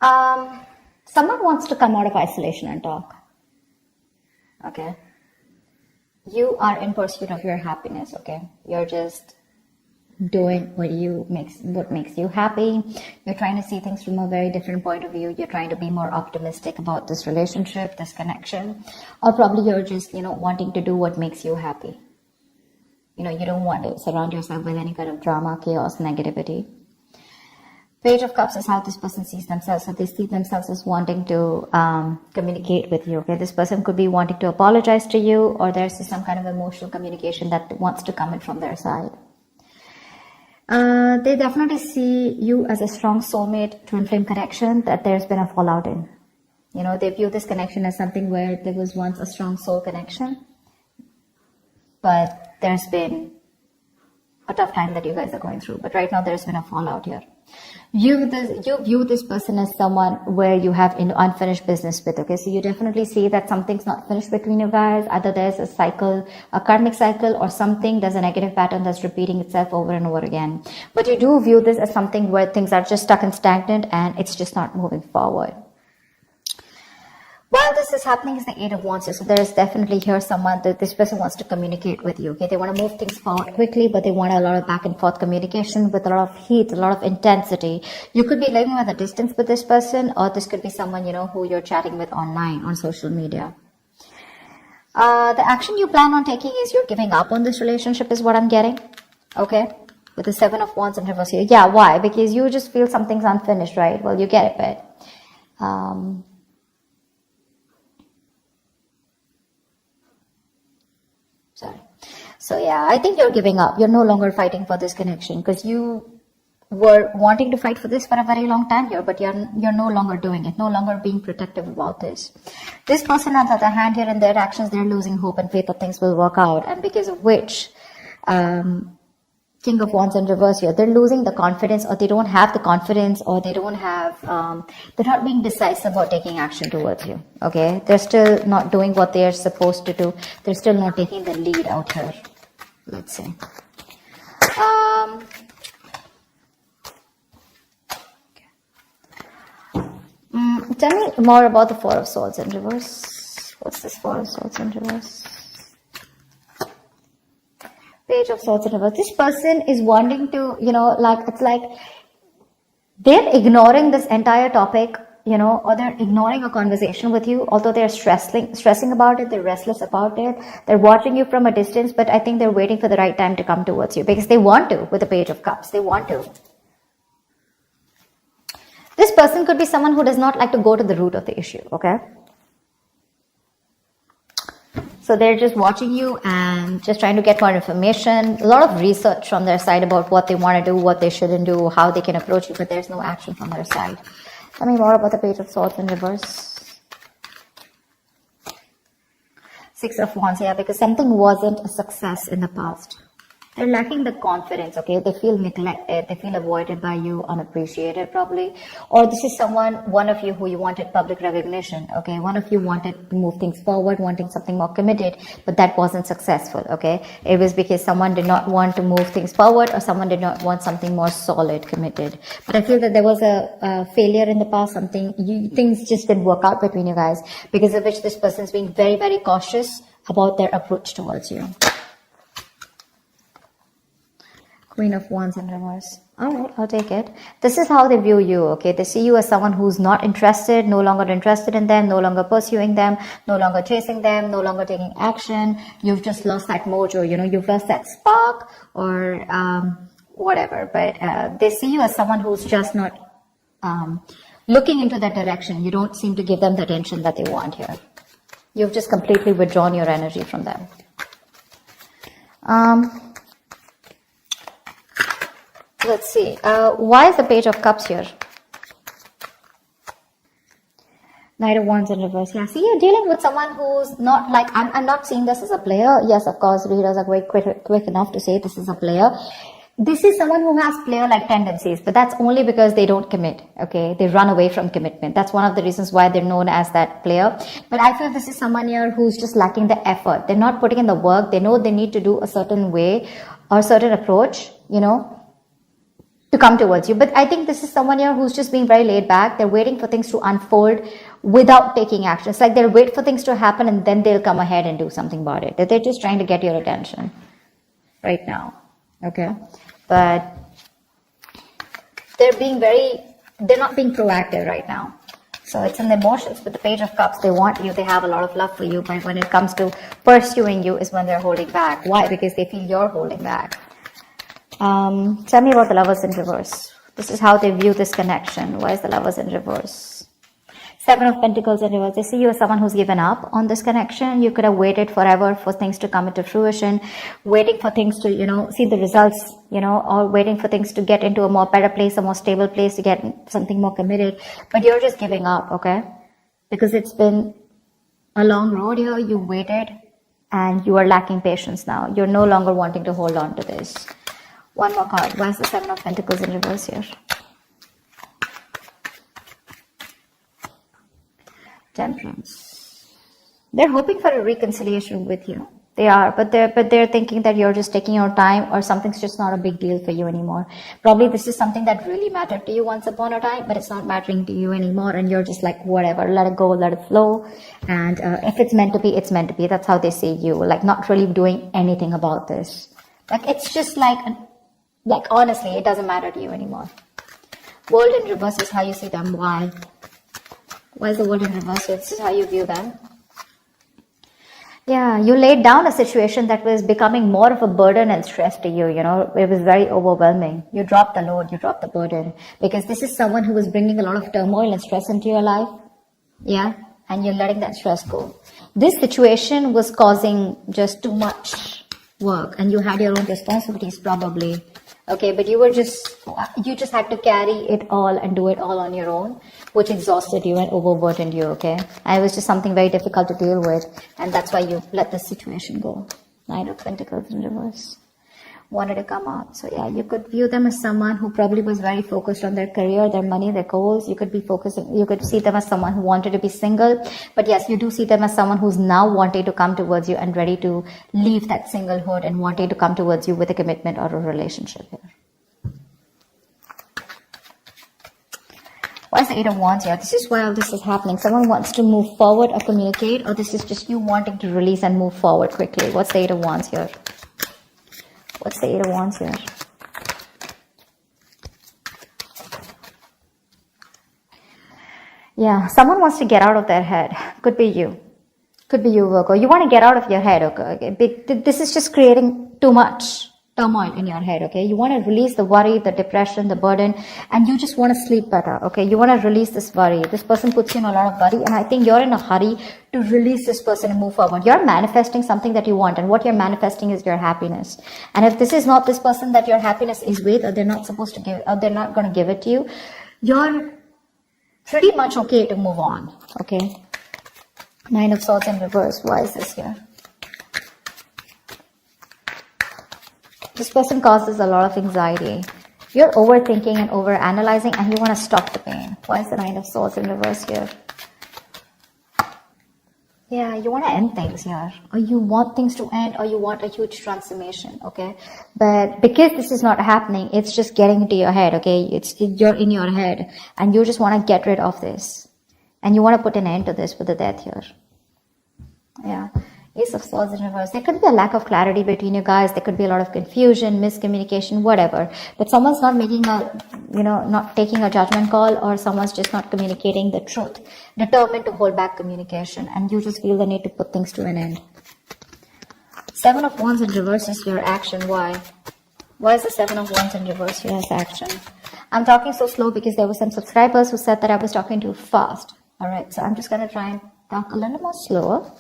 Someone wants to come out of isolation and talk. Okay. You are in pursuit of your happiness, okay? You're just doing what makes you happy. You're trying to see things from a very different point of view. You're trying to be more optimistic about this relationship, this connection, or probably you're just, wanting to do what makes you happy. You don't want to surround yourself with any kind of drama, chaos, negativity. Page of Cups is how this person sees themselves. So they see themselves as wanting to communicate with you. Okay, this person could be wanting to apologize to you, or there's some kind of emotional communication that wants to come in from their side. They definitely see you as a strong soulmate, twin flame connection that there's been a fallout in. They view this connection as something where there was once a strong soul connection, but there's been a tough time that you guys are going through. But right now there's been a fallout here. You view this person as someone where you have unfinished business with, okay? So you definitely see that something's not finished between you guys. Either there's a cycle, a karmic cycle, or there's a negative pattern that's repeating itself over and over again. But you do view this as something where things are just stuck and stagnant and it's just not moving forward. While this is happening is the Eight of Wands. So there is definitely here someone that this person wants to communicate with you. Okay, they want to move things forward quickly, but they want a lot of back and forth communication with a lot of heat, a lot of intensity. You could be living at a distance with this person, or this could be someone, who you're chatting with online on social media. The action you plan on taking is you're giving up on this relationship is what I'm getting. Okay, with the Seven of Wands in reverse here. Yeah, why? Because you just feel something's unfinished, right? Well, you get it, but So yeah, I think you're giving up. You're no longer fighting for this connection because you were wanting to fight for this for a very long time here, but you're no longer doing it, no longer being protective about this. This person, on the other hand, here in their actions, they're losing hope and faith that things will work out, and because of which, King of Wands in reverse here, they're losing the confidence, or they don't have the confidence, or they don't have, they're not being decisive about taking action towards you. Okay, they're still not doing what they're supposed to do. They're still not taking the lead out here. Let's see. Tell me more about the Four of Swords in reverse. What's this Four of Swords in reverse? Page of Swords in reverse. This person is wanting to, it's like they're ignoring this entire topic, or they're ignoring a conversation with you, although they're stressing about it, they're restless about it, they're watching you from a distance, but I think they're waiting for the right time to come towards you because they want to with the Page of Cups. They want to. This person could be someone who does not like to go to the root of the issue, okay? So they're just watching you and just trying to get more information, a lot of research from their side about what they want to do, what they shouldn't do, how they can approach you, but there's no action from their side. Tell me more about the Page of Swords in reverse. Six of Wands, yeah, because something wasn't a success in the past. They're lacking the confidence, okay? They feel neglected, they feel avoided by you, unappreciated probably. Or this is one of you who you wanted public recognition, okay? One of you wanted to move things forward, wanting something more committed, but that wasn't successful, okay? It was because someone did not want to move things forward, or someone did not want something more solid, committed. But I feel that there was a failure in the past, things just didn't work out between you guys, because of which this person's being very, very cautious about their approach towards you. Queen of Wands in reverse. All right, I'll take it. This is how they view you, okay? They see you as someone who's not interested, no longer interested in them, no longer pursuing them, no longer chasing them, no longer taking action. You've just lost that mojo, you've lost that spark or whatever. But they see you as someone who's just not looking into that direction. You don't seem to give them the attention that they want here. You've just completely withdrawn your energy from them. Let's see. Why is the Page of Cups here? Knight of Wands in reverse. Yeah, see, you're dealing with someone who's not like, I'm not seeing this as a player. Yes, of course, readers are quick enough to say this is a player. This is someone who has player-like tendencies, but that's only because they don't commit, okay? They run away from commitment. That's one of the reasons why they're known as that player. But I feel this is someone here who's just lacking the effort. They're not putting in the work. They know they need to do a certain way or a certain approach, to come towards you. But I think this is someone here who's just being very laid back. They're waiting for things to unfold without taking action. It's like they'll wait for things to happen and then they'll come ahead and do something about it. They're just trying to get your attention right now. Okay. But they're not being proactive right now. So it's in the emotions. With the Page of Cups, they want you, they have a lot of love for you, but when it comes to pursuing you is when they're holding back. Why? Because they feel you're holding back. Tell me about the Lovers in reverse. This is how they view this connection. Why is the Lovers in reverse? Seven of Pentacles in reverse. They see you as someone who's given up on this connection. You could have waited forever for things to come into fruition, waiting for things to, see the results, or waiting for things to get into a more better place, a more stable place, to get something more committed. But you're just giving up, okay? Because it's been a long road here. You waited and you are lacking patience now. You're no longer wanting to hold on to this. One more card. Why is the Seven of Pentacles in reverse here? Temperance. They're hoping for a reconciliation with you. They are, but they're thinking that you're just taking your time, or something's just not a big deal for you anymore. Probably this is something that really mattered to you once upon a time, but it's not mattering to you anymore, and you're just like, whatever, let it go, let it flow. And if it's meant to be, it's meant to be. That's how they see you, like not really doing anything about this. Like it's just like honestly, it doesn't matter to you anymore. World in reverse is how you see them. Why? Why is the world in reverse? This is how you view them. Yeah, you laid down a situation that was becoming more of a burden and stress to you, It was very overwhelming. You dropped the load, you dropped the burden. Because this is someone who was bringing a lot of turmoil and stress into your life. Yeah, and you're letting that stress go. This situation was causing just too much work, and you had your own responsibilities probably. Okay, but you just had to carry it all and do it all on your own, which exhausted you and overburdened you, okay? And it was just something very difficult to deal with, and that's why you let the situation go. Knight of Pentacles in reverse. Wanted to come out. So yeah, you could view them as someone who probably was very focused on their career, their money, their goals. You could see them as someone who wanted to be single. But yes, you do see them as someone who's now wanting to come towards you and ready to leave that singlehood and wanting to come towards you with a commitment or a relationship here. Why is the Eight of Wands here? This is why all this is happening. Someone wants to move forward or communicate, or this is just you wanting to release and move forward quickly. What's the Eight of Wands here? What's the Eight of Wands here? Yeah, someone wants to get out of their head. Could be you. Could be you, Virgo. You want to get out of your head, okay? This is just creating too much turmoil in your head, okay? You want to release the worry, the depression, the burden, and you just want to sleep better, okay? You want to release this worry. This person puts you in a lot of worry, and I think you're in a hurry to release this person and move forward. You're manifesting something that you want, and what you're manifesting is your happiness. And if this is not this person that your happiness is with, or they're not supposed to give, or they're not going to give it to you, you're pretty much okay to move on, okay? Nine of Swords in reverse. Why is this here? This person causes a lot of anxiety. You're overthinking and overanalyzing, and you want to stop the pain. Why is the Nine of Swords in reverse here? Yeah, you want to end things here. Or you want things to end, or you want a huge transformation, okay? But because this is not happening, it's just getting into your head, okay? You're in your head, and you just want to get rid of this. And you want to put an end to this with the Death here. Yeah. Ace of Swords in reverse. There could be a lack of clarity between you guys. There could be a lot of confusion, miscommunication, whatever. But someone's not making not taking a judgment call, or someone's just not communicating the truth. Determined to hold back communication, and you just feel the need to put things to an end. Seven of Wands in reverse is your action. Why? Why is the Seven of Wands in reverse here as action? I'm talking so slow because there were some subscribers who said that I was talking too fast. Alright, so I'm just going to try and talk a little more slower.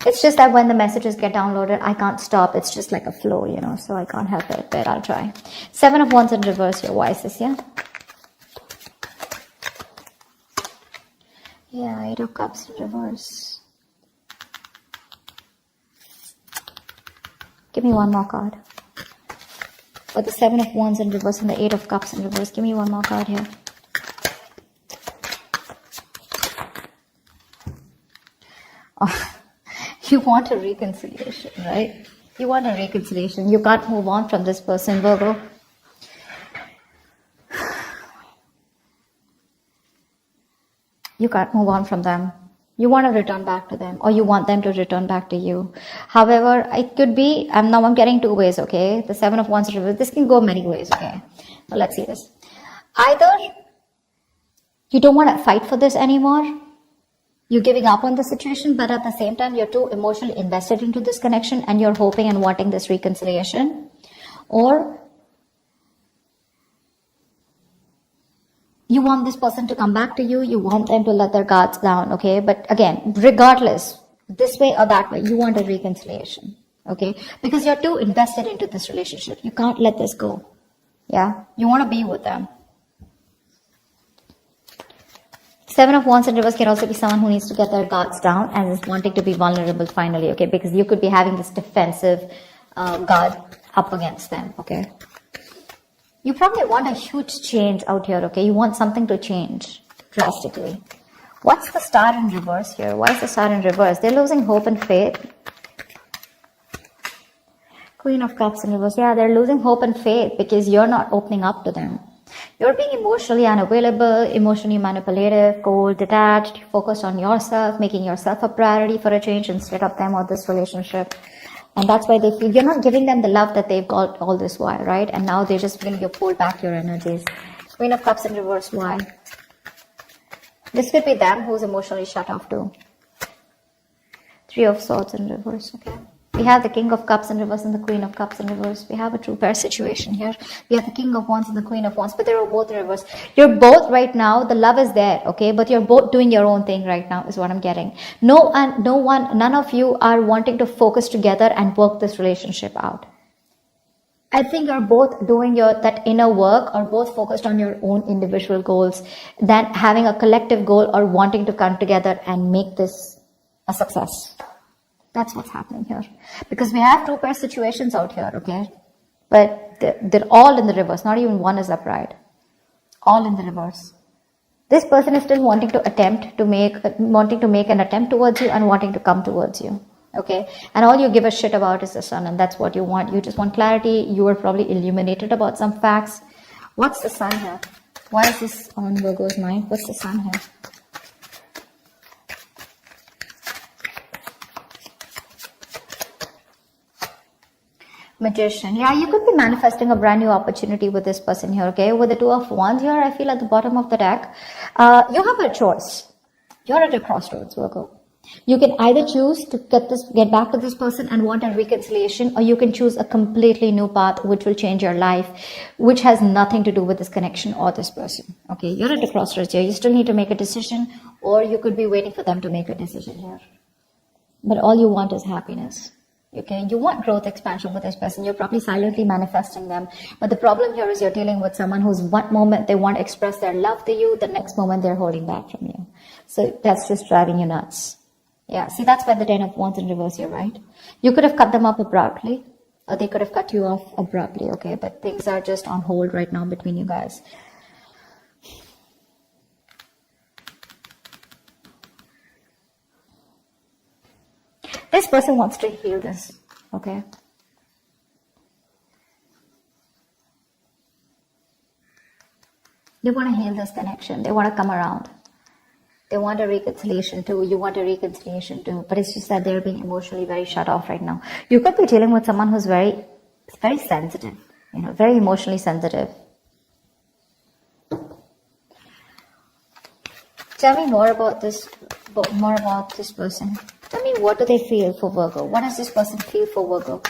It's just that when the messages get downloaded, I can't stop. It's just like a flow, so I can't help it, but I'll try. Seven of Wands in reverse here. Why is this here? Yeah, Eight of Cups in reverse. Give me one more card. For the Seven of Wands in reverse and the Eight of Cups in reverse, give me one more card here. Oh. You want a reconciliation, right? You want a reconciliation. You can't move on from this person, Virgo. You can't move on from them. You want to return back to them, or you want them to return back to you. However, it could be, I'm getting two ways, okay? The Seven of Wands reverse. This can go many ways, okay? So let's see this. Either you don't want to fight for this anymore. You're giving up on the situation, but at the same time, you're too emotionally invested into this connection and you're hoping and wanting this reconciliation. Or you want this person to come back to you. You want them to let their guards down, okay? But again, regardless, this way or that way, you want a reconciliation, okay? Because you're too invested into this relationship. You can't let this go, yeah? You want to be with them. Seven of Wands in reverse can also be someone who needs to get their guards down and is wanting to be vulnerable finally, okay? Because you could be having this defensive guard up against them, okay? You probably want a huge change out here, okay? You want something to change drastically. What's the Star in reverse here? Why is the Star in reverse? They're losing hope and faith. Queen of Cups in reverse. Yeah, they're losing hope and faith because you're not opening up to them. You're being emotionally unavailable, emotionally manipulative, cold, detached, focused on yourself, making yourself a priority for a change instead of them or this relationship. And that's why they feel you're not giving them the love that they've got all this while, right? And now they're just feeling you pull back your energies. Queen of Cups in reverse, why? This could be them who's emotionally shut off too. Three of Swords in reverse, okay? We have the King of Cups in reverse and the Queen of Cups in reverse. We have a true pair situation here. We have the King of Wands and the Queen of Wands, but they're both in reverse. You're both right now, the love is there, okay? But you're both doing your own thing right now is what I'm getting. None of you are wanting to focus together and work this relationship out. I think you're both doing that inner work or both focused on your own individual goals than having a collective goal or wanting to come together and make this a success. That's what's happening here. Because we have two pair situations out here, okay? But they're all in the reverse. Not even one is upright. All in the reverse. This person is still wanting to make an attempt towards you and wanting to come towards you. Okay? And all you give a shit about is the Sun, and that's what you want. You just want clarity. You are probably illuminated about some facts. What's the Sun here? Why is this on Virgo's mind? What's the Sun here? Magician. Yeah, you could be manifesting a brand new opportunity with this person here, okay? With the Two of Wands here, I feel at the bottom of the deck, you have a choice. You're at a crossroads, Virgo. You can either choose to get back to this person and want a reconciliation, or you can choose a completely new path which will change your life, which has nothing to do with this connection or this person. Okay, you're at a crossroads here. You still need to make a decision, or you could be waiting for them to make a decision here. But all you want is happiness. Okay, you want growth, expansion with this person. You're probably silently manifesting them. But the problem here is you're dealing with someone who's one moment they want to express their love to you, the next moment they're holding back from you. So that's just driving you nuts. Yeah, see, that's why the Ten of Wands in reverse here, right? You could have cut them off abruptly, or they could have cut you off abruptly, okay? But things are just on hold right now between you guys. This person wants to heal this, okay? They want to heal this connection. They want to come around. They want a reconciliation too. You want a reconciliation too. But it's just that they're being emotionally very shut off right now. You could be dealing with someone who's very sensitive, very emotionally sensitive. Tell me more about this person. Tell me, what do they feel for Virgo? What does this person feel for Virgo?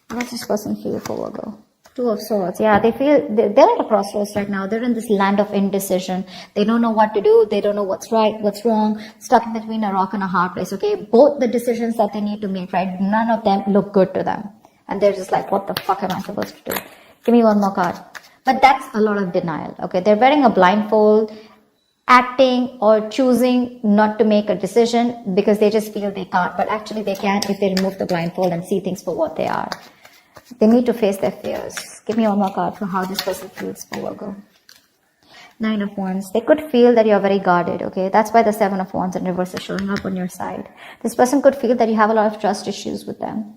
What does this person feel for Virgo? Two of Swords. Yeah, they're at a crossroads right now. They're in this land of indecision. They don't know what to do. They don't know what's right, what's wrong. Stuck in between a rock and a hard place, okay? Both the decisions that they need to make, right? None of them look good to them. And they're just like, what the fuck am I supposed to do? Give me one more card. But that's a lot of denial, okay? They're wearing a blindfold, acting or choosing not to make a decision because they just feel they can't. But actually they can if they remove the blindfold and see things for what they are. They need to face their fears. Give me one more card for how this person feels for Virgo. Nine of Wands. They could feel that you're very guarded, okay? That's why the Seven of Wands in reverse is showing up on your side. This person could feel that you have a lot of trust issues with them.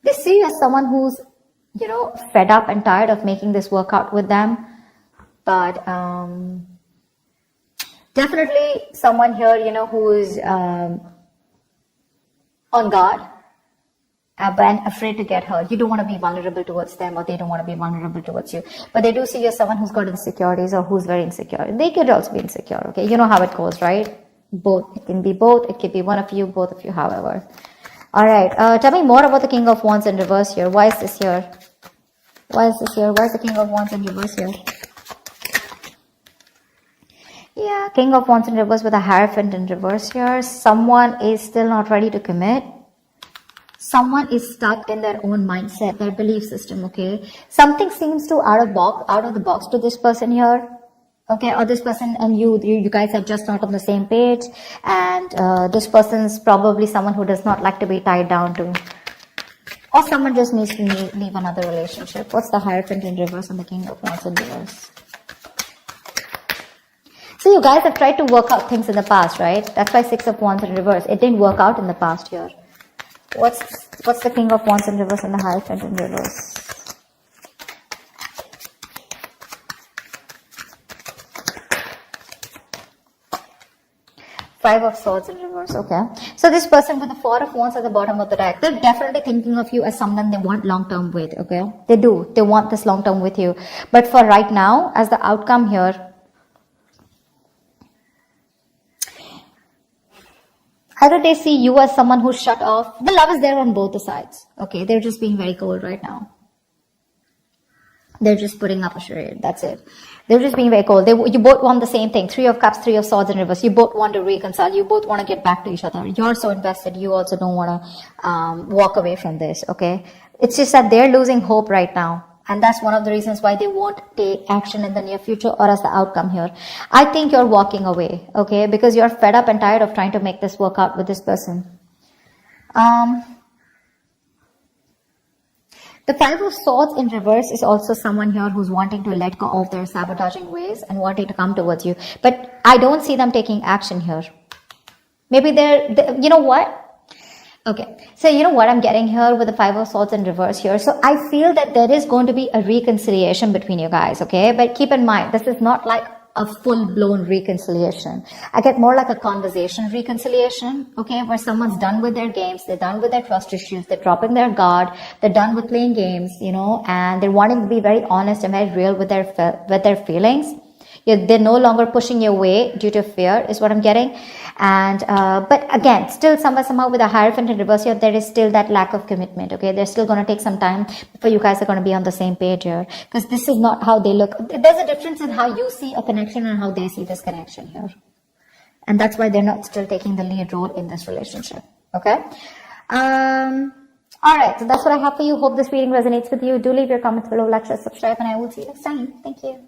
They see you as someone who's, fed up and tired of making this work out with them. But Definitely someone here, who's on guard, but afraid to get hurt. You don't want to be vulnerable towards them, or they don't want to be vulnerable towards you. But they do see you as someone who's got insecurities or who's very insecure. They could also be insecure, okay? You know how it goes, right? Both. It can be both. It could be one of you, both of you, however. All right. Tell me more about the King of Wands in reverse here. Why is this here? Why is this here? Why is the King of Wands in reverse here? Yeah, King of Wands in reverse with a Hierophant in reverse here. Someone is still not ready to commit. Someone is stuck in their own mindset, their belief system, okay? Something seems to out of the box to this person here, okay? Or this person and you guys are just not on the same page, and this person's probably someone who does not like to be tied down to. Or someone just needs to leave another relationship. What's the Hierophant in reverse and the King of Wands in reverse? So you guys have tried to work out things in the past, right? That's why Six of Wands in reverse. It didn't work out in the past here. What's the King of Wands in reverse and the Hierophant in reverse? Five of Swords in reverse, okay. So this person with the Four of Wands at the bottom of the deck, they're definitely thinking of you as someone they want long-term with, okay. They do. They want this long-term with you. But for right now, as the outcome here, either they see you as someone who's shut off. The love is there on both the sides. Okay, they're just being very cold right now. They're just putting up a charade. That's it. They're just being very cold. You both want the same thing. Three of Cups, Three of Swords in reverse. You both want to reconcile. You both want to get back to each other. You're so invested. You also don't want to walk away from this. Okay, it's just that they're losing hope right now. And that's one of the reasons why they won't take action in the near future or as the outcome here. I think you're walking away, okay? Because you're fed up and tired of trying to make this work out with this person. The Five of Swords in reverse is also someone here who's wanting to let go of their sabotaging ways and wanting to come towards you. But I don't see them taking action here. Maybe you know what? Okay, so you know what I'm getting here with the Five of Swords in reverse here. So I feel that there is going to be a reconciliation between you guys, okay? But keep in mind, this is not like a full-blown reconciliation. I get more like a conversation reconciliation, okay? Where someone's done with their games, they're done with their trust issues, they're dropping their guard, they're done with playing games, and they're wanting to be very honest and very real with their feelings. They're no longer pushing you away due to fear, is what I'm getting. And but again, still somehow with a Hierophant in reverse here, there is still that lack of commitment. Okay, they're still going to take some time before you guys are going to be on the same page here, because this is not how they look. There's a difference in how you see a connection and how they see this connection here, and that's why they're not still taking the lead role in this relationship. Okay. All right, so that's what I have for you. Hope this reading resonates with you. Do leave your comments below, like, share, subscribe, and I will see you next time. Thank you.